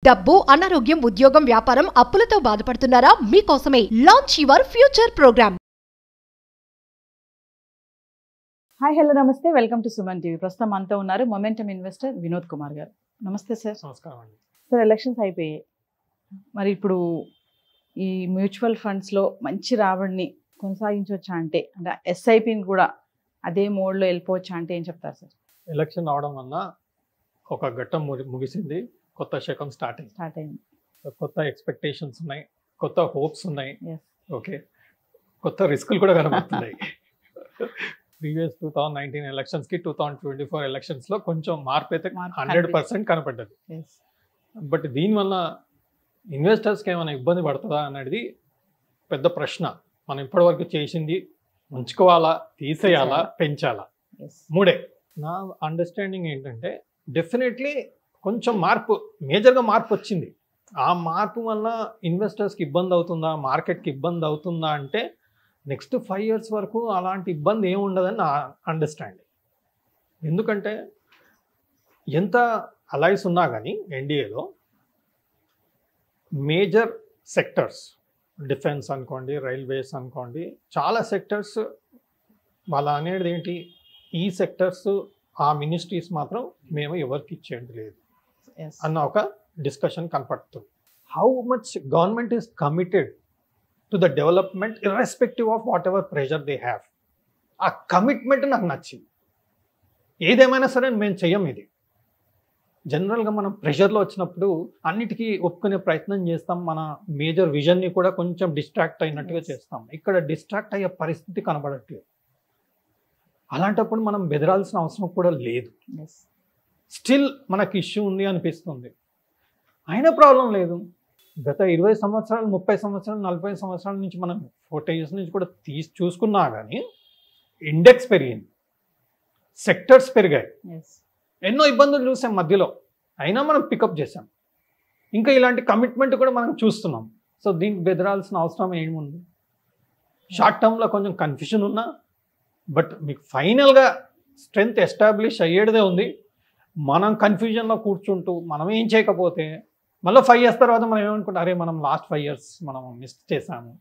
డబ్బు, అనారోగ్యం, ఉద్యోగం, వ్యాపారం, అప్పులతో బాధపడుతున్నారా? మీకోసమే launch your future program. Hi hello నమస్తే, వెల్కమ్ టు సుమన్ టీవీ. ప్రస్తుతం మనతో ఉన్నారు మొమెంటమ్ ఇన్వెస్టర్ వినోద్ కుమార్ గారు. నమస్తే సార్. నమస్కారం అండి. సార్, ఎలక్షన్స్ అయిపోయాయి. మరి ఇప్పుడు ఈ మ్యూచువల్ ఫండ్స్లో మంచి రాబడిని కొనసాగించవచ్చా అంటే ఎస్ఐపిని కూడా అదే మోడ్లో వెళ్ళిపోవచ్చా అంటే ఏం చెప్తారు సార్? ఎలక్షన్ అవడం వల్ల ఒక ఘట్టం ముగిసింది, కొత్త శకం స్టార్ట్ అయింది. కొత్త ఎక్స్పెక్టేషన్స్ ఉన్నాయి, కొత్త హోప్స్ ఉన్నాయి. Yes. ఓకే, కొత్త రిస్కులు కూడా కనబడుతున్నాయి. ప్రీవియస్ 2019 ఎలక్షన్స్కి 2024 ఎలక్షన్స్లో కొంచెం మార్పు అయితే 100% కనపడ్డది. Yes. బట్ దీనివల్ల ఇన్వెస్టర్స్కి ఏమైనా ఇబ్బంది పడుతుందా అనేది పెద్ద ప్రశ్న. మనం ఇప్పటివరకు చేసింది ఉంచుకోవాలా, తీసేయాలా, పెంచాలా? Yes. మూడే. నా అండర్స్టాండింగ్ ఏంటంటే డెఫినెట్లీ కొంచెం మార్పు, మేజర్గా మార్పు వచ్చింది. ఆ మార్పు వల్ల ఇన్వెస్టర్స్కి ఇబ్బంది అవుతుందా, మార్కెట్కి ఇబ్బంది అవుతుందా అంటే నెక్స్ట్ 5 years వరకు అలాంటి ఇబ్బంది ఏమి ఉండదని నా అండర్స్టాండింగ్. ఎందుకంటే ఎంత అలైస్ ఉన్నా కానీ ఎన్డీఏలో మేజర్ సెక్టర్స్, డిఫెన్స్ అనుకోండి, రైల్వేస్ అనుకోండి, చాలా సెక్టర్స్ వాళ్ళ అనేది ఏంటి, ఈ సెక్టర్స్ ఆ మినిస్ట్రీస్ మాత్రం మేము ఎవరికి ఇచ్చేది లేదు Yes. అన్న ఒక డిస్కషన్ కనపడుతుంది. How much government is committed to the development irrespective of what ever pressure they have. ఆ కమిట్మెంట్ నాకు నచ్చింది. ఏదేమైనా సరే మేము చెయ్యం. ఇది జనరల్గా మనం ప్రెషర్లో వచ్చినప్పుడు అన్నిటికీ ఒప్పుకునే ప్రయత్నం చేస్తాం, మన మేజర్ విజన్ని కూడా కొంచెం డిస్ట్రాక్ట్ అయినట్టుగా చేస్తాం. ఇక్కడ డిస్ట్రాక్ట్ అయ్యే పరిస్థితి కనబడట్లేదు. అలాంటప్పుడు మనం బెదరాల్సిన అవసరం కూడా లేదు. Yes. స్టిల్ మనకి ఇష్యూ ఉంది అనిపిస్తుంది, అయినా ప్రాబ్లం లేదు. గత 20 సంవత్సరాలు, 30 సంవత్సరాలు, 40 సంవత్సరాల నుంచి మనం 40 years నుంచి కూడా చూసుకున్నా కానీ ఇండెక్స్ పెరిగింది, సెక్టర్స్ పెరిగాయి, Yes. ఎన్నో ఇబ్బందులు చూసాం మధ్యలో, అయినా మనం పికప్ చేసాం. ఇంకా ఇలాంటి కమిట్మెంట్ కూడా మనం చూస్తున్నాం. సో దీనికి బెదరాల్సిన అవసరం ఏముంది? షార్ట్ టర్మ్లో కొంచెం కన్ఫ్యూజన్ ఉన్నా, బట్ మీకు ఫైనల్గా స్ట్రెంగ్త్ ఎస్టాబ్లిష్ అయ్యేదే ఉంది. మనం కన్ఫ్యూజన్లో కూర్చుంటూ మనం ఏం చేయకపోతే మళ్ళీ 5 years తర్వాత మనం ఏమనుకుంటాం, అరే మనం లాస్ట్ 5 years మనం మిస్ చేసాము.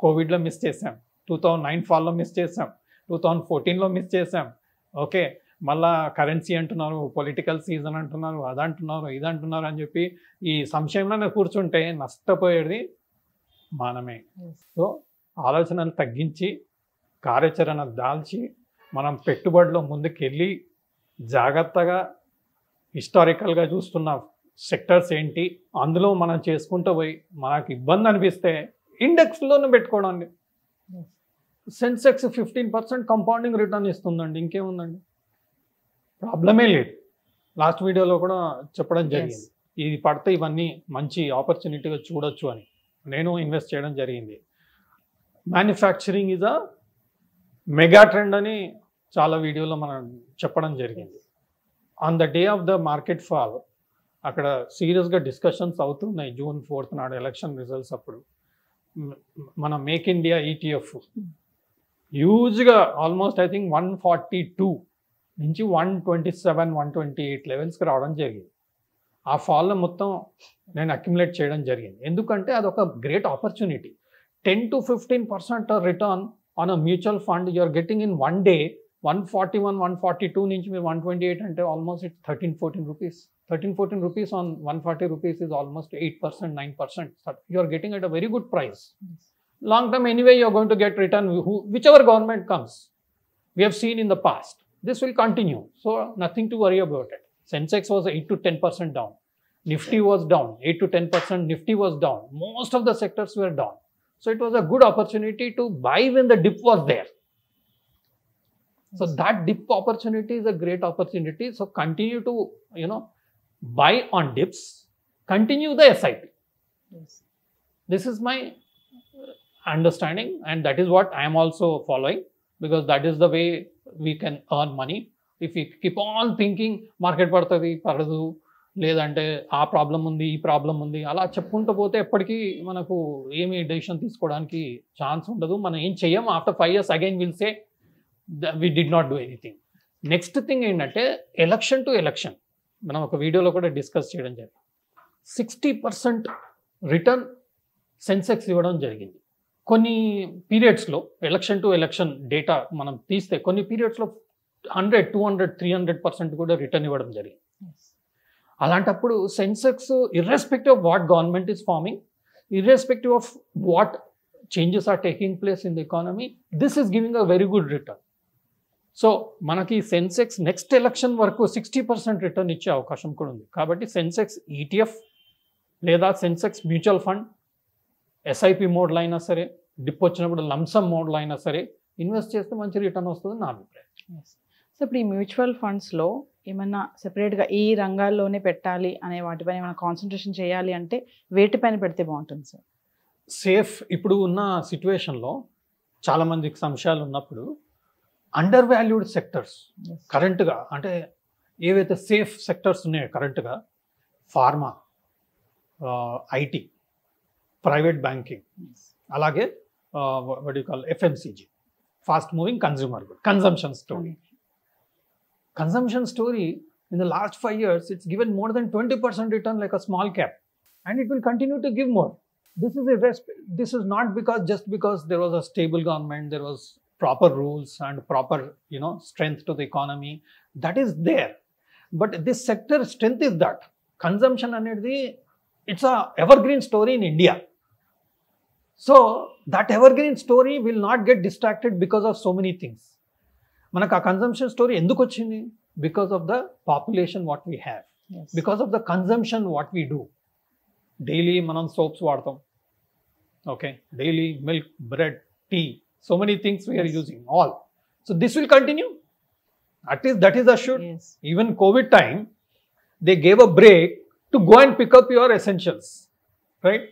కోవిడ్లో మిస్ చేసాం, 2009 ఫాల్లో మిస్ చేసాం, 2014లో మిస్ చేసాం. ఓకే, మళ్ళా కరెన్సీ అంటున్నారు, పొలిటికల్ సీజన్ అంటున్నారు, అదంటున్నారు, ఇదంటున్నారు అని చెప్పి ఈ సంశయంలోనే కూర్చుంటే నష్టపోయేది మనమే. సో ఆలోచనలు తగ్గించి కార్యాచరణ దాల్చి మనం పెట్టుబడిలో ముందుకెళ్ళి జాగ్రత్తగా హిస్టారికల్గా చూస్తున్న సెక్టర్స్ ఏంటి, అందులో మనం చేసుకుంటూ పోయి మనకు ఇబ్బంది అనిపిస్తే ఇండెక్స్లోనే పెట్టుకోవడండి. సెన్సెక్స్ 15% కంపౌండింగ్ రిటర్న్ ఇస్తుందండి, ఇంకేముందండి, ప్రాబ్లమే లేదు. లాస్ట్ వీడియోలో కూడా చెప్పడం జరిగింది, ఇది పడితే ఇవన్నీ మంచి ఆపర్చునిటీగా చూడొచ్చు అని. నేను ఇన్వెస్ట్ చేయడం జరిగింది. Manufacturing is a mega trend అని చాలా వీడియోలో మనం చెప్పడం జరిగింది. On the day of the market fall అక్కడ సీరియస్గా డిస్కషన్స్ అవుతున్నాయి. June 4th నాడు ఎలక్షన్ రిజల్ట్స్ అప్పుడు మన మేక్ ఇండియా ETF హ్యూజ్గా ఆల్మోస్ట్ ఐ థింక్ 142 నుంచి 127, 128 లెవెల్స్కి రావడం జరిగింది. ఆ ఫాల్లో మొత్తం నేను అక్యుములేట్ చేయడం జరిగింది. ఎందుకంటే అదొక great opportunity. 10 to 15% return on a mutual fund you are getting in one day. 141, 142 నుంచి మీరు 128 అంటే almost it's 13-14 rupees. 13-14 rupees on 140 rupees is almost 8%, 9%. You are getting at a very good price. Long term anyway you are going to get return whichever government comes. We have seen in the past. This will continue. So nothing to worry about it. Sensex was 8 to 10% down. Nifty was down. 8 to 10% Nifty was down. Most of the sectors were down. So it was a good opportunity to buy when the dip was there. So that dip opportunity is a great opportunity. So continue to, buy on dips, continue the SIP. Yes. This is my understanding and that is what I am also following, because that is the way we can earn money. If we keep on thinking market పడుతుంది పడదు, లేదంటే ఆ problem ఉంది, ఈ problem ఉంది, అలా చెప్పుకుంటూ పోతే ఎప్పటికీ మనకు ఏమి డెసిషన్ తీసుకోవడానికి ఛాన్స్ ఉండదు. మనం ఏం చెయ్యం. After 5 years again will say we did not do anything. Next thing ఏంటంటే ఎలక్షన్ టు ఎలక్షన్ మనం ఒక వీడియోలో కూడా డిస్కస్ చేయడం జరిగింది. 60% రిటర్న్ సెన్సెక్స్ ఇవ్వడం జరిగింది. కొన్ని పీరియడ్స్లో ఎలక్షన్ టు ఎలక్షన్ డేటా మనం తీస్తే కొన్ని పీరియడ్స్లో 100, 200, 300% కూడా రిటర్న్ ఇవ్వడం జరిగింది. అలాంటప్పుడు Sensex irrespective of what government is forming, irrespective of what changes are taking place in the economy, this is giving a very good return. So మనకి సెన్సెక్స్ నెక్స్ట్ ఎలక్షన్ వరకు 60% return ఇచ్చే అవకాశం కూడా ఉంది. కాబట్టి సెన్సెక్స్ ఈటీఎఫ్ లేదా సెన్సెక్స్ మ్యూచువల్ ఫండ్ ఎస్ఐపి మోడ్లో అయినా సరే, డిప్ వచ్చినప్పుడు లంసమ్ మోడ్లో అయినా సరే ఇన్వెస్ట్ చేస్తే మంచి రిటర్న్ వస్తుంది నా అభిప్రాయం. సో ఇప్పుడు ఈ మ్యూచువల్ ఫండ్స్లో ఏమన్నా సెపరేట్గా ఈ రంగాల్లోనే పెట్టాలి అనే వాటిపైన ఏమైనా కాన్సన్ట్రేషన్ చేయాలి అంటే వేటిపైన పెడితే బాగుంటుంది సార్? సేఫ్ ఇప్పుడు ఉన్న సిచ్యువేషన్లో చాలామందికి సంశయాలు ఉన్నప్పుడు అండర్ వాల్యూడ్ సెక్టర్స్ కరెంట్గా, అంటే ఏవైతే సేఫ్ సెక్టర్స్ ఉన్నాయో కరెంట్గా, ఫార్మా, ఐటీ, ప్రైవేట్ బ్యాంకింగ్, అలాగే what you call FMCG, fast moving consumer good, consumption story. Consumption story in the last 5 years, it's given more than 20% return like a small cap, and it will continue to give more. This is not just because there was a stable government, there was proper rules and proper strength to the economy. That is there, but this sector strength is that consumption anedi, it's a evergreen story in India. So that evergreen story will not get distracted because of so many things. మనకు ఆ consumption story ఎందుకు వచ్చింది? Because of the population what we have, because of the consumption what we do. Daily మనం soaps వాడతాం, okay, daily milk, bread, tea, so many things we're using all. So this will continue, that is assured. Even COVID time, they gave a break to go and pick up your essentials, right?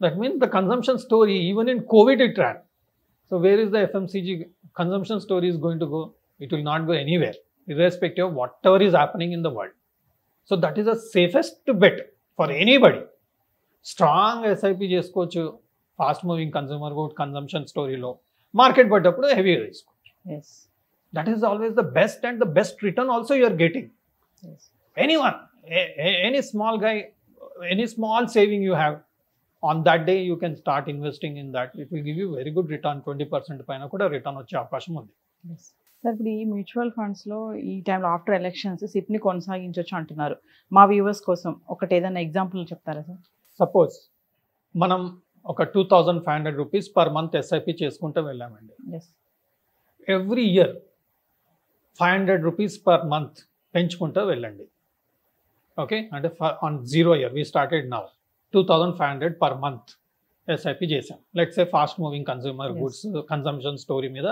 That means the consumption story, even in COVID it ran. So where is the FMCG consumption story is going to go? It will not go anywhere, irrespective of whatever is happening in the world. So that is the safest bet for anybody. Strong SIP chesukochu, fast moving consumer good consumption story low, market పడ్డప్పుడు heavy risk. Yes. That is always the best, and the best return also you are getting. Yes. Anyone, any small guy, any small saving you have, on that day you can start investing in that. It will give you very good return. 20% పైన కూడా return వచ్చే అవకాశం ఉంది. Sir ఇప్పుడు ఈ mutual ఫండ్స్లో ఈ టైంలో ఆఫ్టర్ ఎలక్షన్స్ సిప్ని కొనసాగించవచ్చు అంటున్నారు. మా వ్యూవర్స్ కోసం ఒకటి ఏదైనా ఎగ్జాంపుల్ చెప్తారా సార్? సపోజ్ మనం ఒక 2,500 రూపీస్ పర్ మంత్ ఎస్ఐపి చేసుకుంటూ వెళ్ళామండి. Every year 500 rupees per month పెంచుకుంటూ వెళ్ళండి. ఓకే, అంటే on 0 year we started now 2,500 per month SIP చేశాం. Let's say fast moving consumer goods consumption story మీద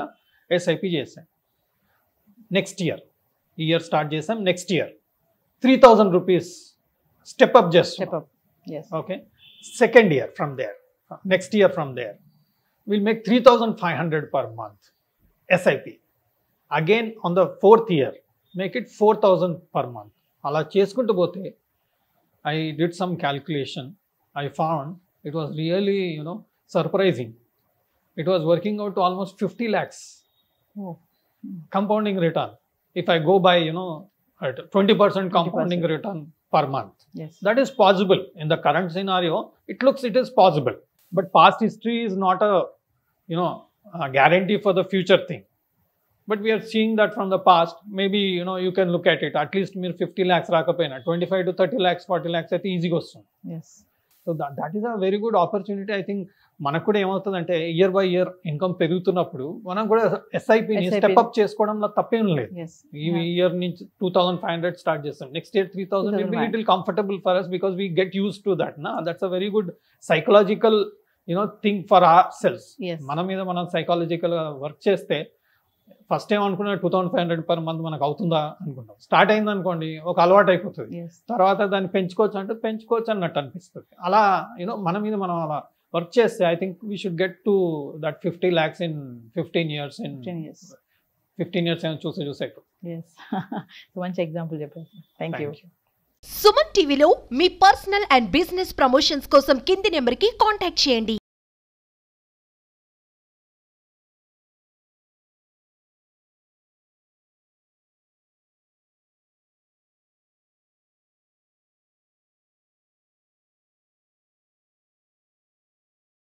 ఎస్ఐపి చేశాం. నెక్స్ట్ ఇయర్ స్టార్ట్ చేసాం. Next year 3,000 rupees step up చేస్తాం. Okay, second year from there, next year from there will make 3,500 per month SIP. Again on the 4th year make it 4,000 per month. అలా చేసుకుంటూ పోతే I did some calculation. I found it was really, surprising. It was working out to almost 50 lakhs compounding return. If I go by, at 20% compounding return per month. Yes. That is possible. In the current scenario, it is possible. But past history is not a guarantee for the future thing. But we are seeing that from the past. Maybe, you can look at it. At least మీరు 50 lakhs రాకపోయినా 25 to 30 lakhs, 40 lakhs అయితే ఈజీగా వస్తుంది. So that is a very good opportunity. I think మనకు కూడా ఏమవుతుందంటే year by year income పెరుగుతున్నప్పుడు మనం కూడా ఎస్ఐపిని స్టెప్ అప్ చేసుకోవడంలో తప్పేం లేదు. ఈ ఇయర్ నుంచి 2,500 స్టార్ట్ చేస్తాం, next year 3,000 will be little comfortable for us because we get used to that. That's a very good psychological thing for ourselves. మన మీద మనం సైకాలజికల్ వర్క్ చేస్తే ఫస్ట్ టైం అనుకున్న 2,500 పర్ మంత్ మనకు అవుతుందా అనుకుంటాం. స్టార్ట్ అయింది అనుకోండి, ఒక అలవాటు అయిపోతుంది. తర్వాత దాన్ని పెంచుకోవచ్చు అంటే పెంచుకోవచ్చు అన్నట్టు అనిపిస్తుంది. అలా మన మీద మనం అలా వర్క్ చేస్తే I think we should get to that 50 lakhs in 15 years. 15 years ఏమో చూసే మంచి ఎగ్జాంపుల్ చెప్పారు. Thank you. సుమన్ టీవీలో మీ పర్సనల్ అండ్ బిజినెస్ ప్రమోషన్స్ కోసం కింది నెంబర్కి కాంటాక్ట్ చేయండి.